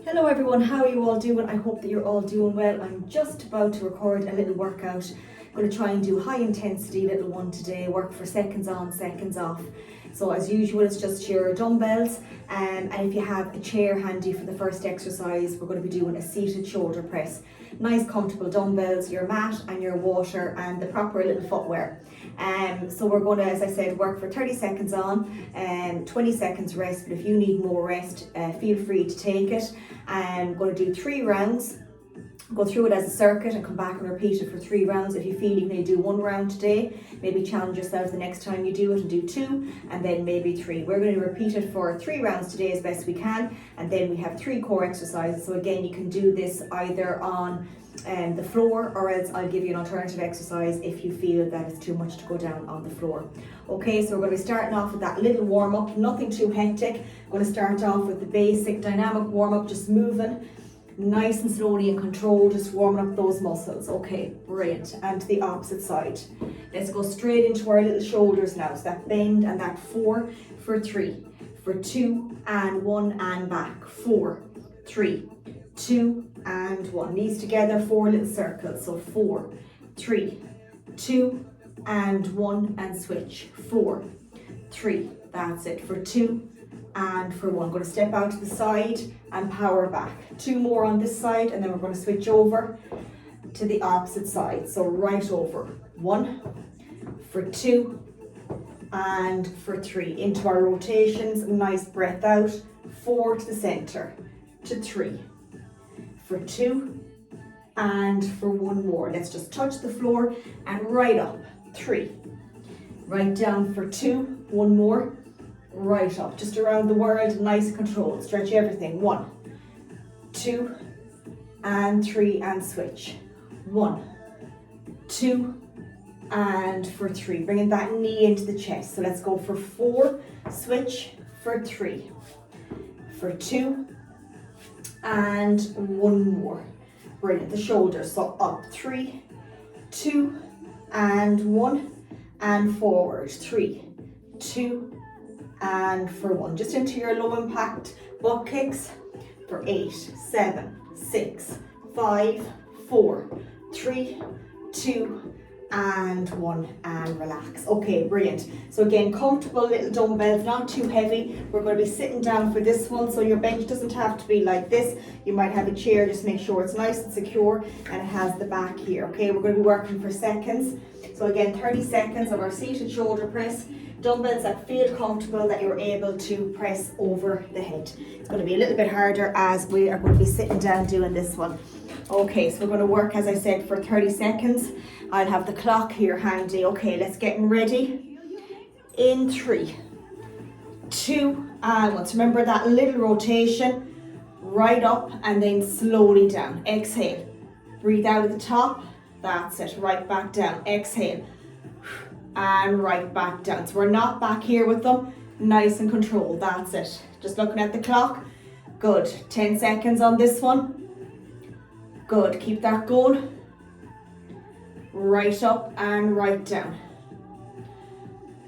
Hello everyone, how are you all doing? I hope that you're all doing well. I'm just about to record a little workout. I'm going to try and do high intensity little one today, work for seconds on, seconds off. So as usual, it's just your dumbbells and if you have a chair handy for the first exercise, we're going to be doing a seated shoulder press. Nice comfortable dumbbells, your mat and your water and the proper little footwear. So we're going to, as I said, work for 30 seconds on and 20 seconds rest, but if you need more rest, feel free to take it. I'm going to do 3 rounds. Go through it as a circuit and come back and repeat it for 3 rounds. If you feel you can do 1 round today, maybe challenge yourself the next time you do it and do 2 and then maybe 3. We're going to repeat it for 3 rounds today as best we can, and then we have 3 core exercises. So again, you can do this either on the floor, or else I'll give you an alternative exercise if you feel that it's too much to go down on the floor. Okay, so we're going to be starting off with that little warm up, nothing too hectic. I'm going to start off with the basic dynamic warm up, just moving nice and slowly and controlled, just warming up those muscles. Okay, brilliant. And to the opposite side. Let's go straight into our little shoulders now. So that bend and that 4 for 3, for 2 and 1 and back. 4, 3, 2 and 1. Knees together, 4 little circles. So 4, 3, 2 and 1 and switch. 4, 3. That's it. For 2 and for 1. I'm going to step out to the side and power back. 2 more on this side, and then we're going to switch over to the opposite side. So right over. 1 for 2 and for 3. Into our rotations. Nice breath out. 4 to the center. To 3. For 2 and for 1 more. Let's just touch the floor and right up. 3. Right down for 2. 1 more. Right up, just around the world, nice and controlled. Stretch everything. 1, 2 and 3 and switch. 1, 2 and for 3. Bringing that knee into the chest. So let's go for 4, switch for 3, for 2 and 1 more. Brilliant. The shoulders, so up. 3, 2 and 1 and forward. 3, 2 and for 1. Just into your low impact butt kicks for 8, 7, 6, 5, 4, 3, 2 and 1 and relax. Okay, brilliant. So again, comfortable little dumbbells, not too heavy. We're going to be sitting down for this one, so your bench doesn't have to be like this. You might have a chair, just make sure it's nice and secure and it has the back here. Okay, we're going to be working for seconds. So again, 30 seconds of our seated shoulder press. Dumbbells that feel comfortable, that you're able to press over the head. It's going to be a little bit harder as we are going to be sitting down doing this one. Okay, so we're going to work, as I said, for 30 seconds. I'll have the clock here handy. Okay, let's get ready. In 3, 2 and 1. So remember that little rotation, right up and then slowly down. Exhale. Breathe out at the top. That's it. Right back down. Exhale. And right back down. So we're not back here with them. Nice and controlled. That's it. Just looking at the clock. Good. 10 seconds on this one. Good. Keep that going. Right up and right down.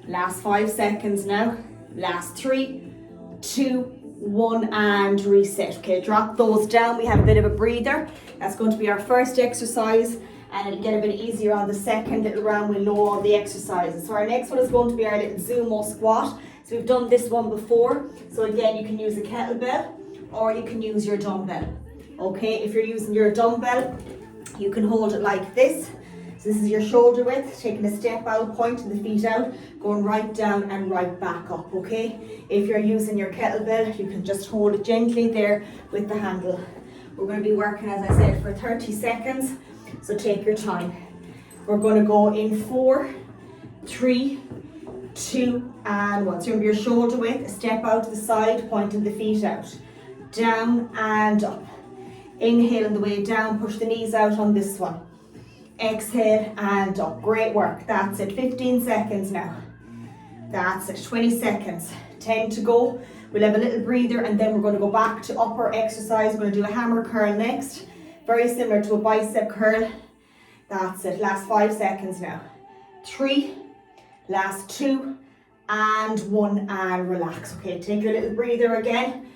Last 5 seconds now. Last 3, 2, 1 and reset. Okay, drop those down. We have a bit of a breather. That's going to be our first exercise, and it'll get a bit easier on the second little round. We'll know all the exercises. So our next one is going to be our little Zumo squat. So we've done this one before. So again, you can use a kettlebell or you can use your dumbbell. Okay, if you're using your dumbbell, you can hold it like this. So this is your shoulder width, taking a step out, pointing the feet out, going right down and right back up, okay? If you're using your kettlebell, you can just hold it gently there with the handle. We're going to be working, as I said, for 30 seconds. So take your time. We're going to go in 4, 3, 2 and 1. So remember your shoulder width, a step out to the side, pointing the feet out. Down and up. Inhale on the way down, push the knees out on this one. Exhale and up. Great work. That's it. 15 seconds now. That's it. 20 seconds. 10 to go. We'll have a little breather and then we're going to go back to upper exercise. We're going to do a hammer curl next. Very similar to a bicep curl. That's it. Last 5 seconds now. 3, last 2 and 1 and relax. Okay, take your little breather again.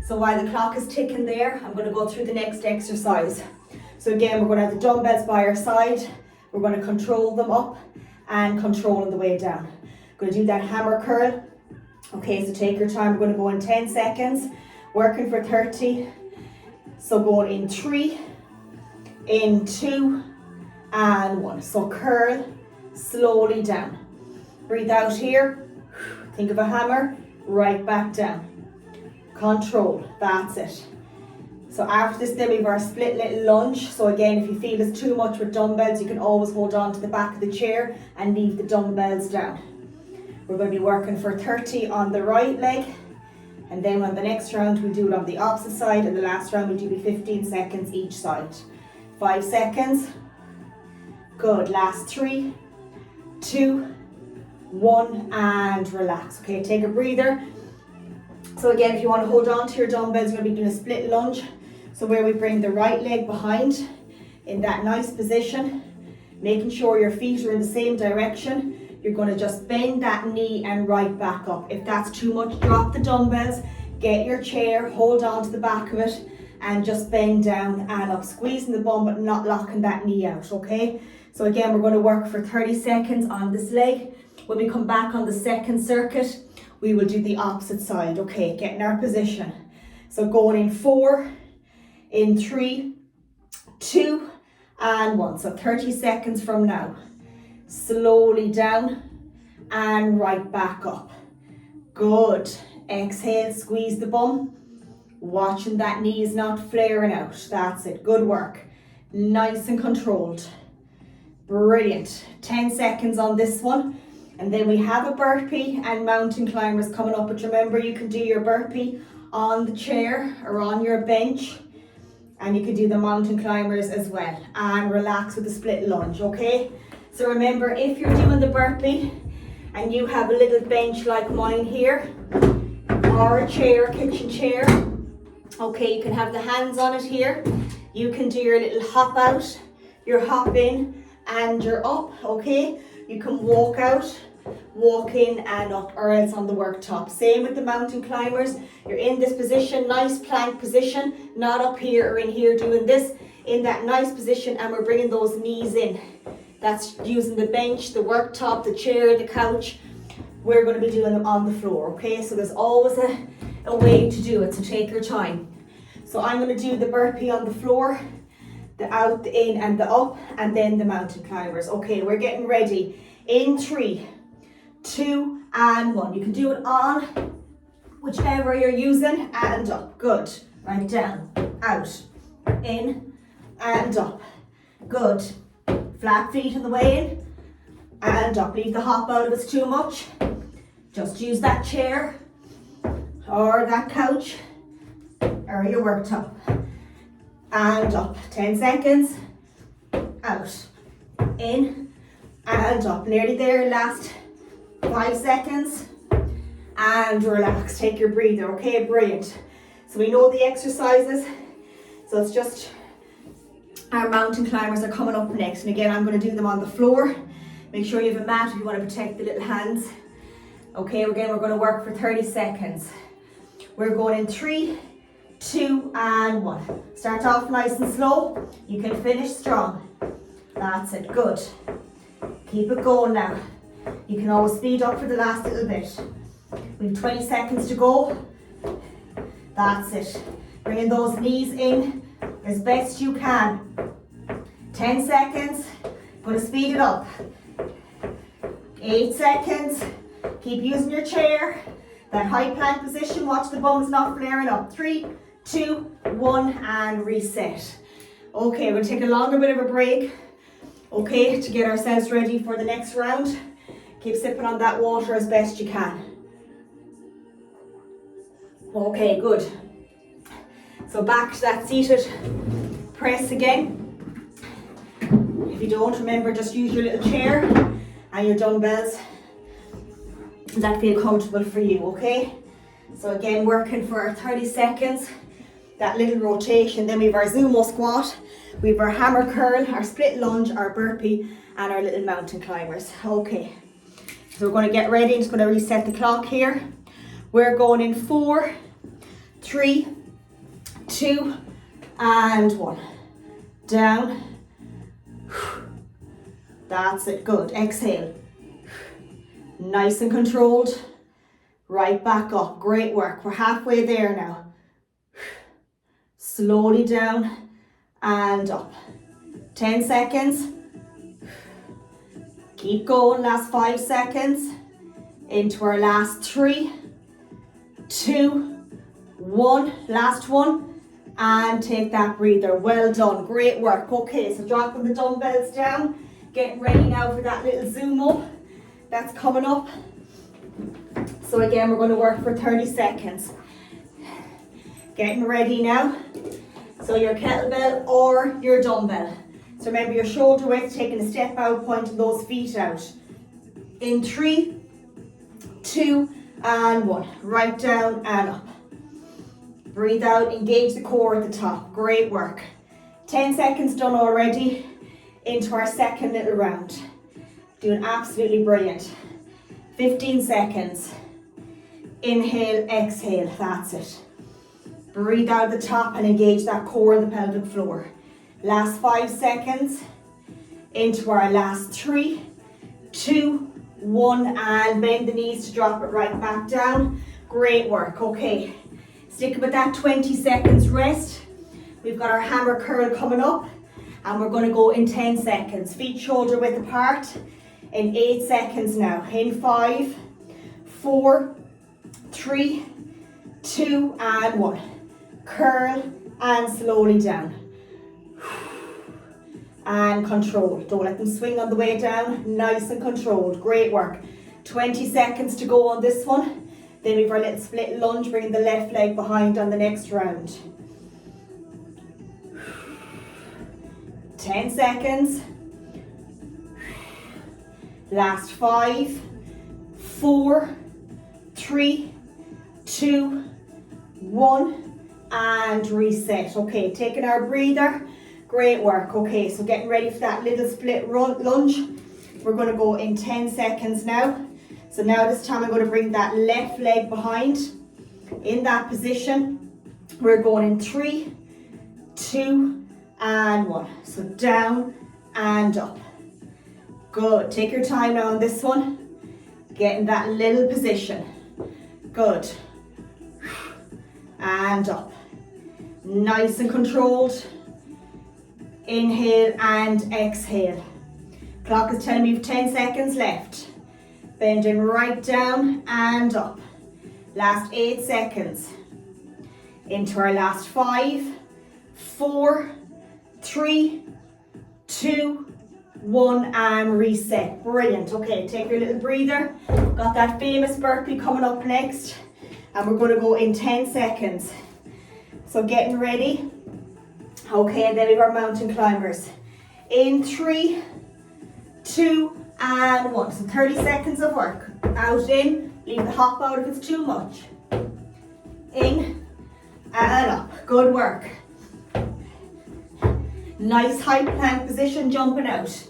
So while the clock is ticking there, I'm going to go through the next exercise. So again, we're going to have the dumbbells by our side. We're going to control them up and control on the way down. Going to do that hammer curl. Okay, so take your time. We're going to go in 10 seconds, working for 30. So going in 3, in 2, and 1. So curl slowly down. Breathe out here. Think of a hammer, right back down. Control, that's it. So after this, then we have our split little lunge. So again, if you feel it's too much with dumbbells, you can always hold on to the back of the chair and leave the dumbbells down. We're going to be working for 30 on the right leg. And then on the next round, we'll do it on the opposite side. And the last round, we'll do 15 seconds each side. 5 seconds. Good, last 3, 2, 1, and relax. Okay, take a breather. So again, if you want to hold on to your dumbbells, you're going to be doing a split lunge. So where we bring the right leg behind in that nice position, making sure your feet are in the same direction. You're going to just bend that knee and right back up. If that's too much, drop the dumbbells, get your chair, hold on to the back of it, and just bend down and up. Squeezing the bum, but not locking that knee out, okay? So again, we're going to work for 30 seconds on this leg. When we come back on the second circuit, we will do the opposite side. Okay, get in our position. So going in 4, in 3, 2, and 1. So 30 seconds from now. Slowly down and right back up. Good. Exhale, squeeze the bum. Watching that knee is not flaring out. That's it. Good work. Nice and controlled. Brilliant. 10 seconds on this one. And then we have a burpee and mountain climbers coming up. But remember, you can do your burpee on the chair or on your bench. And you can do the mountain climbers as well. And relax with the split lunge, okay? So remember, if you're doing the burpee and you have a little bench like mine here, or a chair, kitchen chair, okay, you can have the hands on it here. You can do your little hop out, your hop in, and you're up, okay? You can walk out, walk in and up, or else on the worktop. Same with the mountain climbers. You're in this position, nice plank position, not up here or in here doing this, in that nice position, and we're bringing those knees in. That's using the bench, the worktop, the chair, the couch. We're going to be doing them on the floor, okay? So there's always a way to do it, so take your time. So I'm going to do the burpee on the floor, the out, the in and the up, and then the mountain climbers. Okay, we're getting ready. In 3, 2, and 1. You can do it on whichever you're using, and up. Good. Right down, out, in, and up. Good. Flat feet on the way in, and up. Leave the hop out if it's too much. Just use that chair, or that couch, or your worktop. And up. 10 seconds. Out. In. And up. Nearly there. Last 5 seconds. And relax. Take your breather. Okay, brilliant. So we know the exercises. So it's just our mountain climbers are coming up next. And again, I'm going to do them on the floor. Make sure you have a mat if you want to protect the little hands. Okay, again, we're going to work for 30 seconds. We're going in 3, 2, and 1. Start off nice and slow. You can finish strong. That's it. Good. Keep it going now. You can always speed up for the last little bit. We have 20 seconds to go. That's it. Bringing those knees in as best you can. 10 seconds. Going to speed it up. 8 seconds. Keep using your chair. That high plank position. Watch the bums not flaring up. 3, 2, 1, and reset. Okay, we'll take a longer bit of a break. Okay, to get ourselves ready for the next round. Keep sipping on that water as best you can. Okay, good. So back to that seated press again. If you don't, remember, just use your little chair and your dumbbells that feel comfortable for you, okay? So again, working for our 30 seconds, that little rotation. Then we have our Zumo squat, we have our hammer curl, our split lunge, our burpee, and our little mountain climbers. Okay, so we're going to get ready. I'm just going to reset the clock here. We're going in 4, 3, 2, and 1. Down. That's it, good. Exhale. Nice and controlled. Right back up, great work. We're halfway there now. Slowly down and up. 10 seconds. Keep going, last 5 seconds. Into our last 3, 2, 1, last one. And take that breather, well done, great work. Okay, so dropping the dumbbells down. Getting ready now for that little zoom up that's coming up. So again, we're going to work for 30 seconds. Getting ready now. So your kettlebell or your dumbbell. So remember your shoulder width, taking a step out, pointing those feet out. In 3, 2, and 1. Right down and up. Breathe out, engage the core at the top. Great work. 10 seconds done already. Into our second little round. Doing absolutely brilliant. 15 seconds. Inhale, exhale, that's it. Breathe out the top and engage that core in the pelvic floor. Last 5 seconds. Into our last 3, 2, 1, and bend the knees to drop it right back down. Great work, okay. Sticking with that 20 seconds rest. We've got our hammer curl coming up. And we're going to go in 10 seconds. Feet shoulder width apart. In 8 seconds now. In 5, 4, 3, 2, and 1. Curl and slowly down. And control. Don't let them swing on the way down. Nice and controlled. Great work. 20 seconds to go on this one. Then we've our little split lunge, bringing the left leg behind on the next round. 10 seconds. Last 5, 4, 3, 2, 1, and reset. Okay, taking our breather. Great work. Okay, so getting ready for that little split lunge. We're going to go in 10 seconds now. So now this time I'm going to bring that left leg behind. In that position, we're going in 3, 2, and 1. So down and up. Good. Take your time now on this one. Get in that little position. Good. And up. Nice and controlled. Inhale and exhale. Clock is telling me you have 10 seconds left. Bending right down and up. Last 8 seconds. Into our last 5, 4, 3, 2, 1, and reset. Brilliant. Okay, take your little breather. Got that famous burpee coming up next. And we're going to go in 10 seconds. So getting ready. Okay, and then we have our mountain climbers. In 3, 2, and 1. So 30 seconds of work. Out, in. Leave the hop out if it's too much. In and up. Good work. Nice high plank position, jumping out.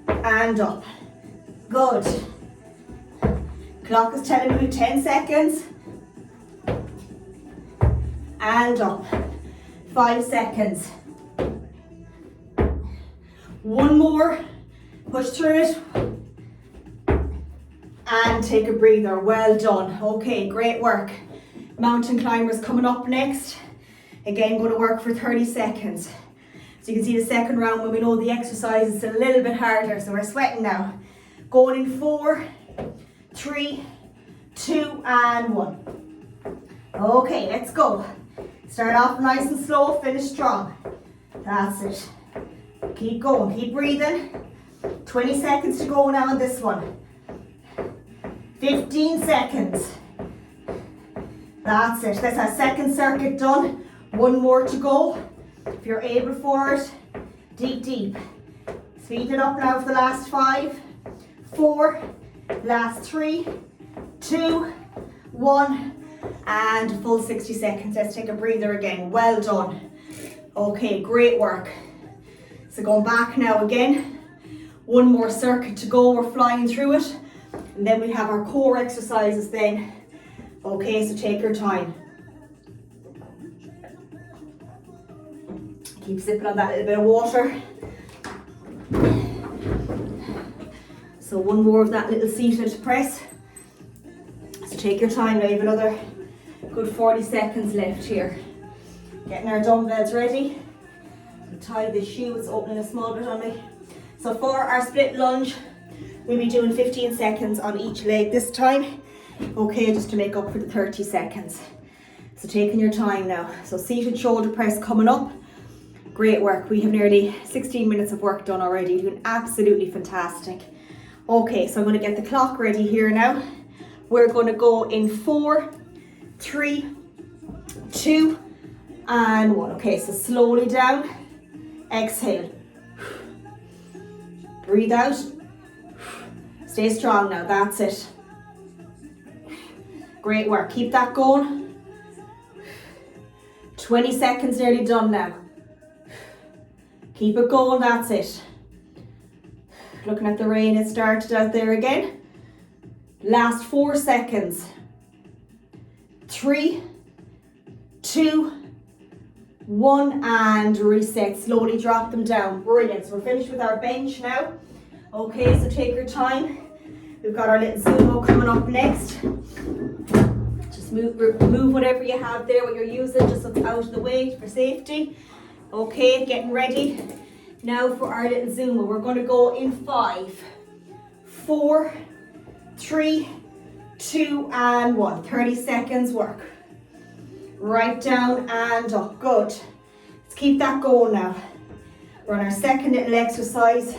And up. Good. Clock is telling me 10 seconds. And up. 5 seconds. One more. Push through it. And take a breather. Well done. Okay, great work. Mountain climbers coming up next. Again, going to work for 30 seconds. So you can see the second round when we know the exercise is a little bit harder. So we're sweating now. Going in 4, 3, 2, and 1. Okay, let's go. Start off nice and slow, finish strong. That's it. Keep going, keep breathing. 20 seconds to go now on this one. 15 seconds. That's it. That's our second circuit done. One more to go. If you're able for it, deep, deep. Speed it up now for the last 5, 4, last 3, 2, 1, and full 60 seconds. Let's take a breather again. Well done. Okay, great work. So going back now again. One more circuit to go. We're flying through it. And then we have our core exercises then Okay, so take your time. Keep sipping on that little bit of water. So one more of that little seated press. So take your time now, you have another good 40 seconds left here. Getting our dumbbells ready. Tie the shoe, it's opening a small bit on me. So for our split lunge, we'll be doing 15 seconds on each leg this time. Okay, just to make up for the 30 seconds. So taking your time now. So seated shoulder press coming up. Great work. We have nearly 16 minutes of work done already. Doing absolutely fantastic. Okay, so I'm going to get the clock ready here now. We're going to go in 4, 3, 2, and 1. Okay, so slowly down. Exhale. Breathe out. Stay strong now. That's it. Great work. Keep that going. 20 seconds nearly done now. Keep it going, that's it. Looking at the rain, it started out there again. Last 4 seconds. 3, 2, 1, and reset. Slowly drop them down. Brilliant. So we're finished with our bench now. Okay, so take your time. We've got our little sumo coming up next. Just move whatever you have there, what you're using, just so it's out of the way for safety. Okay, getting ready now for our little Zumba. We're going to go in 5, 4, 3, 2, and 1. 30 seconds work. Right down and up. Good. Let's keep that going now. We're on our second little exercise.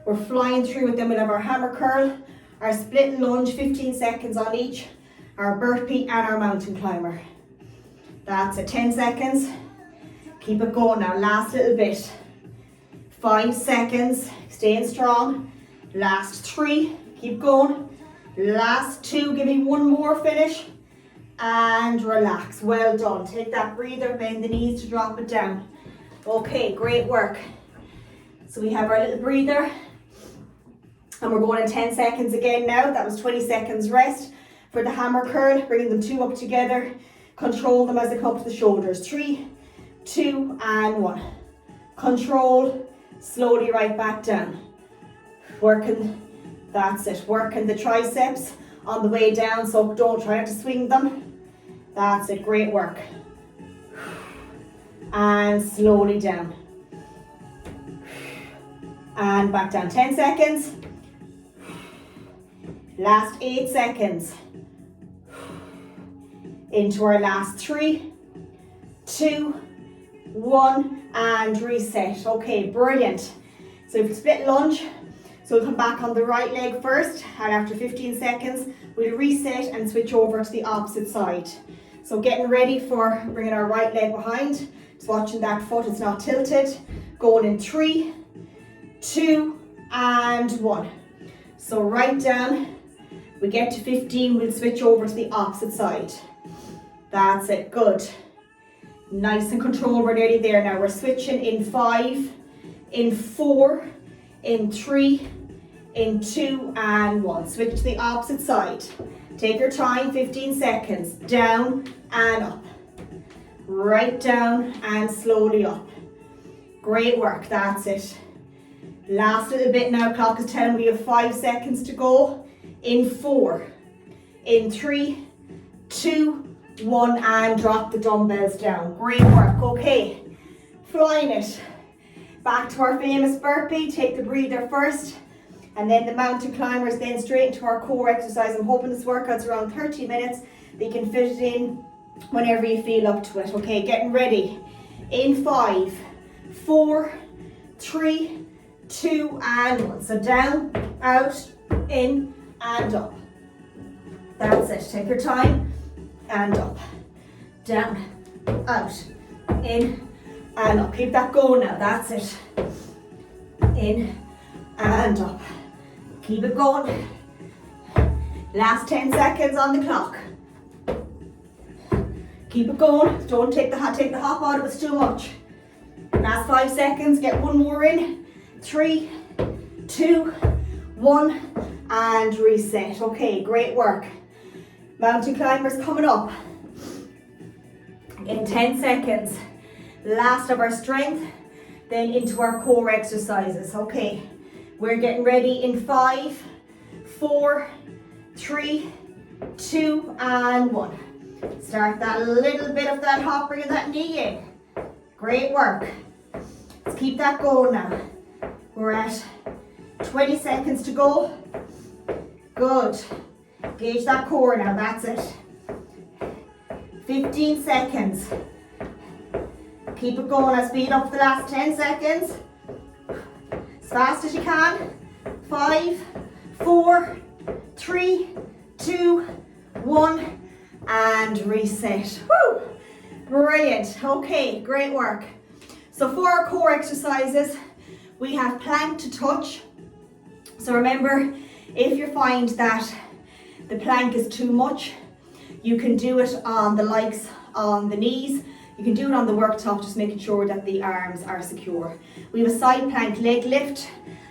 We're flying through with them. We'll have our hammer curl, our split lunge, 15 seconds on each, our burpee and our mountain climber. That's it, 10 seconds. Keep it going now, last little bit. 5 seconds, staying strong. Last 3, keep going. Last 2, give me one more finish. And relax, well done. Take that breather, bend the knees to drop it down. Okay, great work. So we have our little breather. And we're going in 10 seconds again now. That was 20 seconds rest. For the hammer curl, bringing them 2 up together. Control them as they come up to the shoulders. 3, 2, and 1. Control, slowly right back down. Working, that's it. Working the triceps on the way down, so don't try not to swing them. That's it, great work. And slowly down. And back down, 10 seconds. Last 8 seconds. Into our last 3, 2, 1, and reset. Okay, brilliant. So we've split lunge. So we'll come back on the right leg first, and after 15 seconds, we'll reset and switch over to the opposite side. So getting ready for bringing our right leg behind. Just watching that foot, it's not tilted. Going in 3, 2, and 1. So right down. We get to 15, we'll switch over to the opposite side. That's it, good. Nice and controlled, we're nearly there now. We're switching in 5, in 4, in 3, in 2, and 1. Switch to the opposite side. Take your time, 15 seconds. Down and up. Right down and slowly up. Great work, that's it. Last little bit now, clock is telling me we have 5 seconds to go. In 4, in 3, 2, 1, and drop the dumbbells down. Great work, okay. Flying it. Back to our famous burpee. Take the breather first, and then the mountain climbers, then straight into our core exercise. I'm hoping this workout's around 30 minutes. You can fit it in whenever you feel up to it. Okay, getting ready. In 5, 4, 3, 2, and 1. So down, out, in, and up. That's it. Take your time. And up. Down. Out. In. And up. Keep that going now. That's it. In. And up. Keep it going. Last 10 seconds on the clock. Keep it going. Don't take the hop out if it's too much. Last 5 seconds. Get one more in. 3, 2, 1. And reset. Okay, great work. Mountain climbers coming up. In 10 seconds. Last of our strength, then into our core exercises. Okay, we're getting ready in 5, 4, 3, 2, and 1. Start that little bit of that hop, bringing that knee in. Great work. Let's keep that going now. We're at 20 seconds to go. Good. Gauge that core now, that's it. 15 seconds. Keep it going. I'll speed up for the last 10 seconds. As fast as you can. 5, 4, 3, 2, 1, and reset. Woo! Brilliant. Okay, great work. So for our core exercises, we have plank to touch. So remember, if you find that the plank is too much, you can do it on the likes on the knees. You can do it on the worktop, just making sure that the arms are secure. We have a side plank leg lift,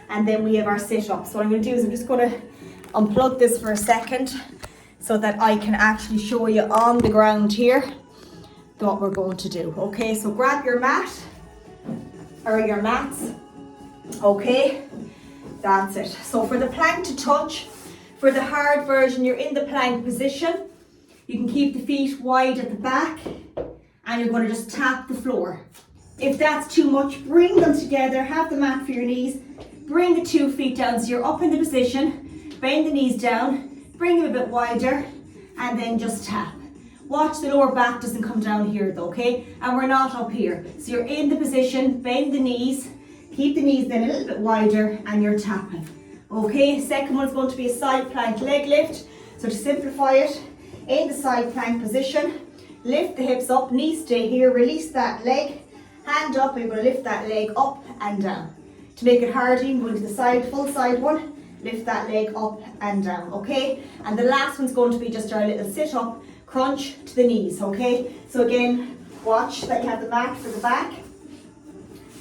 and then we have our sit-up. So what I'm going to do is I'm just going to unplug this for a second so that I can actually show you on the ground here what we're going to do. Okay, so grab your mat or your mats. Okay, that's it. So for the plank to touch, for the hard version, you're in the plank position. You can keep the feet wide at the back and you're going to just tap the floor. If that's too much, bring them together, have the mat for your knees, bring the 2 feet down so you're up in the position, bend the knees down, bring them a bit wider, and then just tap. Watch the lower back doesn't come down here though, okay? And we're not up here. So you're in the position, bend the knees, keep the knees then a little bit wider, and you're tapping. Okay, second one is going to be a side plank leg lift. So to simplify it, in the side plank position, lift the hips up, knees stay here, release that leg, hand up, and you're going to lift that leg up and down. To make it harder, you can go to the side, full side one, lift that leg up and down, okay? And the last one's going to be just our little sit up, crunch to the knees, okay? So again, watch that you have the mat for the back.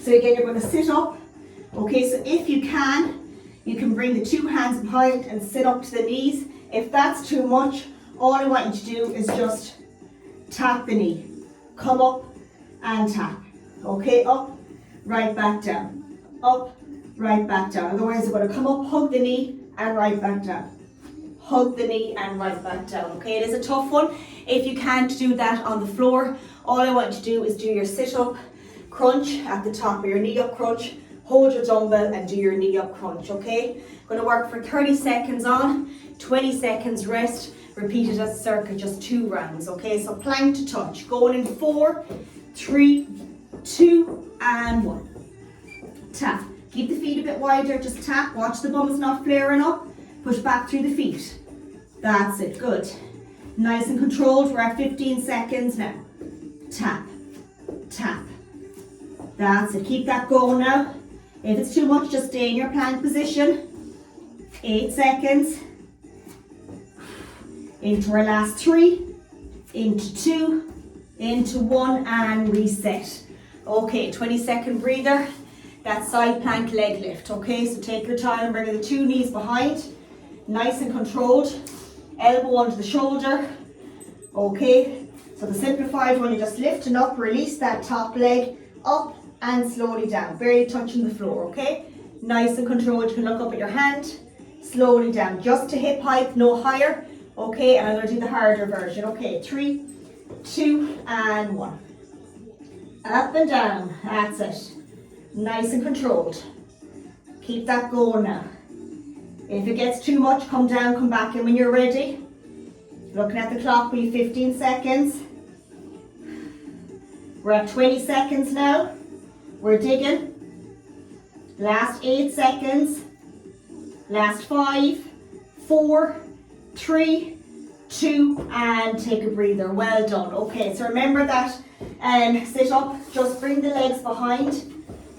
So again, you're going to sit up, okay? So if you can bring the 2 hands behind and sit up to the knees. If that's too much, all I want you to do is just tap the knee. Come up and tap. Okay, up, right back down. Up, right back down. Otherwise, you're going to come up, hug the knee, and right back down. Hug the knee and right back down. Okay, it is a tough one. If you can't do that on the floor, all I want you to do is do your sit-up crunch at the top of your knee-up crunch. Hold your dumbbell and do your knee-up crunch, okay? Going to work for 30 seconds on, 20 seconds rest. Repeat it as circa just 2 rounds, okay? So plank to touch. Going in 4, 3, 2, and 1. Tap. Keep the feet a bit wider, just tap. Watch the bums not flaring up. Push back through the feet. That's it, good. Nice and controlled, we're at 15 seconds now. Tap, tap. That's it, keep that going now. If it's too much, just stay in your plank position. 8 seconds. Into our last 3, into 2, into 1, and reset. Okay, 20-second breather. That side plank leg lift, okay? So take your time, bring the 2 knees behind. Nice and controlled. Elbow under the shoulder. Okay, so the simplified one, you're just lifting up, release that top leg, up and slowly down, barely touching the floor, okay? Nice and controlled, you can look up at your hand, slowly down, just to hip height, no higher, okay? And I'm going to do the harder version, okay? 3, 2, and 1. Up and down, that's it. Nice and controlled. Keep that going now. If it gets too much, come down, come back in when you're ready. Looking at the clock, we have 15 seconds. We're at 20 seconds now. We're digging. Last 8 seconds. Last 5, 4, 3, 2, and take a breather. Well done. Okay, so remember that sit up, just bring the legs behind,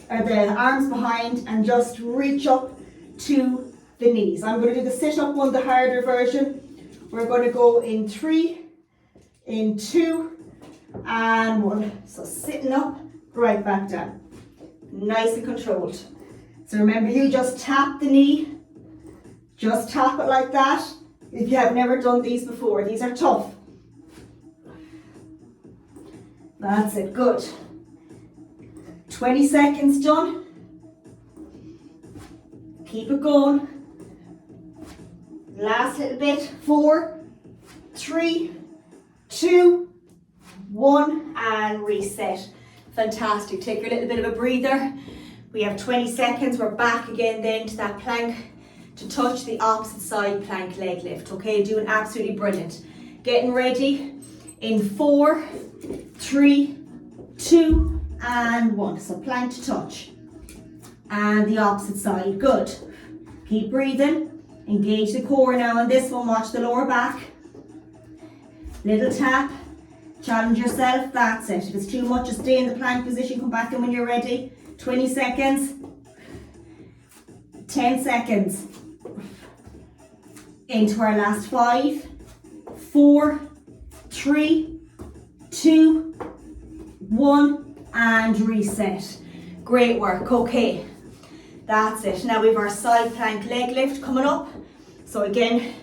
or the arms behind, and just reach up to the knees. I'm going to do the sit up one, the harder version. We're going to go in 3, in 2, and 1. So sitting up, right back down. Nice and controlled. So remember, you just tap the knee. Just tap it like that. If you have never done these before, these are tough. That's it, good. 20 seconds done. Keep it going. Last little bit. 4, 3, 2, 1, and reset. Fantastic. Take your little bit of a breather. We have 20 seconds. We're back again then to that plank to touch the opposite side plank leg lift. Okay, doing absolutely brilliant. Getting ready in 4, 3, 2, and 1. So plank to touch. And the opposite side. Good. Keep breathing. Engage the core now on this one. Watch the lower back. Little tap. Challenge yourself. That's it. If it's too much, just stay in the plank position. Come back in when you're ready. 20 seconds. 10 seconds. Into our last 5, 4, 3, 2, 1, and reset. Great work. Okay. That's it. Now we have our side plank leg lift coming up. So again,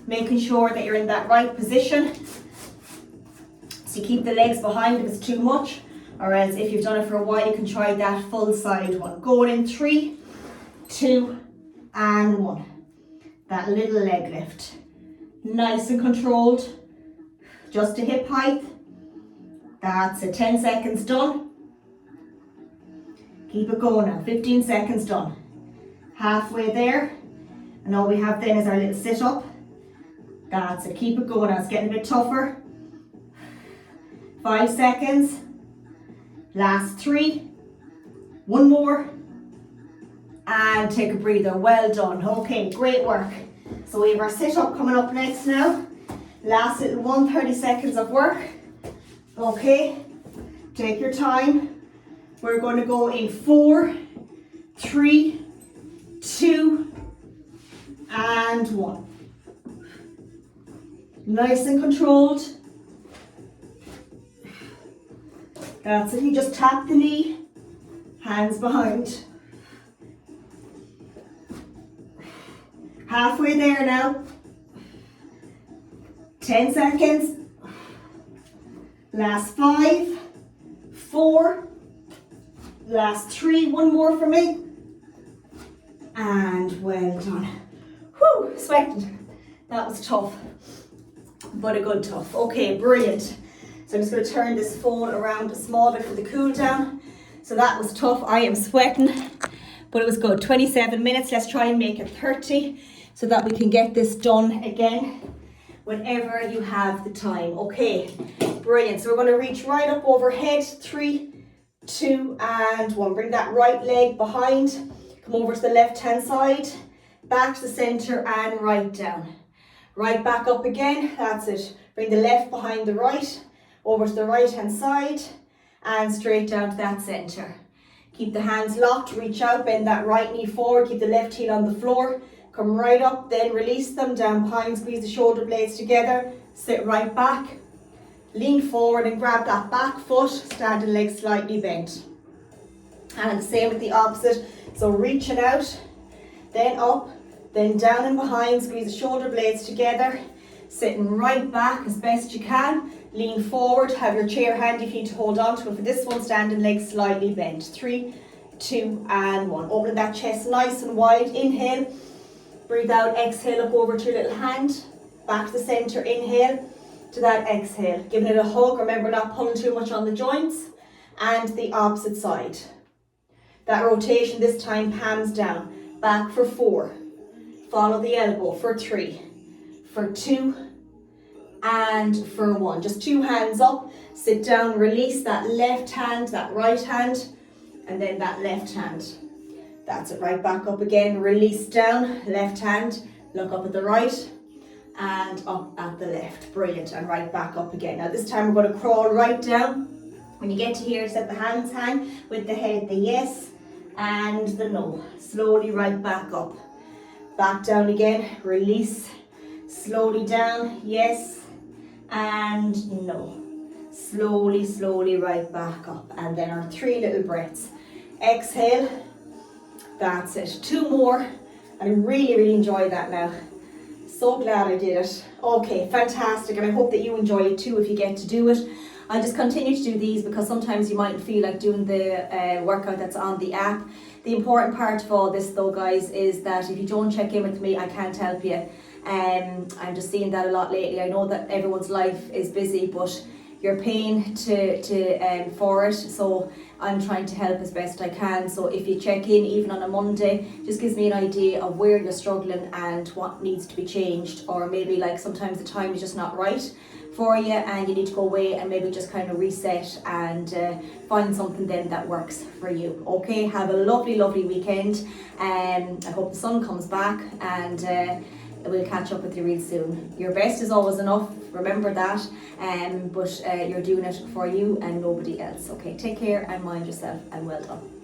making sure that you're in that right position. So you keep the legs behind if it's too much, or else if you've done it for a while, you can try that full side one. Going in 3, 2, and 1. That little leg lift. Nice and controlled. Just to hip height. That's it. 10 seconds done. Keep it going now. 15 seconds done. Halfway there. And all we have then is our little sit up. That's it. Keep it going now. It's getting a bit tougher. 5 seconds. Last 3. One more. And take a breather. Well done. Okay, great work. So we have our sit up coming up next now. Last little 30 seconds of work. Okay, take your time. We're going to go in 4, 3, 2, and 1. Nice and controlled. That's it. You just tap the knee, hands behind. Halfway there now. 10 seconds. Last 5, 4, last 3, one more for me. And well done. Whew, sweating. That was tough, but a good tough. Okay, brilliant. So I'm just going to turn this phone around a small bit for the cool down. So that was tough. I am sweating, but it was good. 27 minutes. Let's try and make it 30 so that we can get this done again whenever you have the time. Okay, brilliant. So we're going to reach right up overhead. 3, 2, and 1. Bring that right leg behind. Come over to the left hand side. Back to the center and right down. Right back up again. That's it. Bring the left behind the right. Over to the right hand side. And straight down to that center. Keep the hands locked. Reach out. Bend that right knee forward. Keep the left heel on the floor. Come right up, then release them down behind, squeeze the shoulder blades together, sit right back, lean forward and grab that back foot, standing leg slightly bent. And the same with the opposite, so reaching out, then up, then down and behind, squeeze the shoulder blades together, sitting right back as best you can, lean forward, have your chair handy for you to hold on to, and for this one, standing leg slightly bent. 3, 2, and 1. Opening that chest nice and wide, inhale. Breathe out, exhale up over to your little hand. Back to the center, inhale to that exhale. Giving it a hug, remember not pulling too much on the joints. And the opposite side. That rotation this time, palms down. Back for 4. Follow the elbow for 3, for 2, and for 1. Just 2 hands up, sit down, release that left hand, that right hand, and then that left hand. That's it, right back up again, release down, left hand, look up at the right and up at the left. Brilliant, and right back up again. Now this time we're going to crawl right down. When you get to here, let the hands hang with the head, the yes and the no. Slowly right back up. Back down again, release, slowly down, yes and no. Slowly, slowly right back up. And then our 3 little breaths. Exhale. That's it. 2 more. I really, really enjoy that now. So glad I did it. Okay, fantastic, and I hope that you enjoy it too if you get to do it. I just continue to do these because sometimes you might feel like doing the workout that's on the app. The important part of all this though, guys, is that if you don't check in with me, I can't help you. I'm just seeing that a lot lately. I know that everyone's life is busy, but you're paying for it, so I'm trying to help as best I can. So if you check in even on a Monday, just gives me an idea of where you're struggling and what needs to be changed, or maybe like sometimes the time is just not right for you and you need to go away and maybe just kind of reset and find something then that works for you. Okay, have a lovely weekend. I hope the sun comes back, and we'll catch up with you real soon. Your best is always enough, remember that, but you're doing it for you and nobody else. Okay, take care and mind yourself, and well done.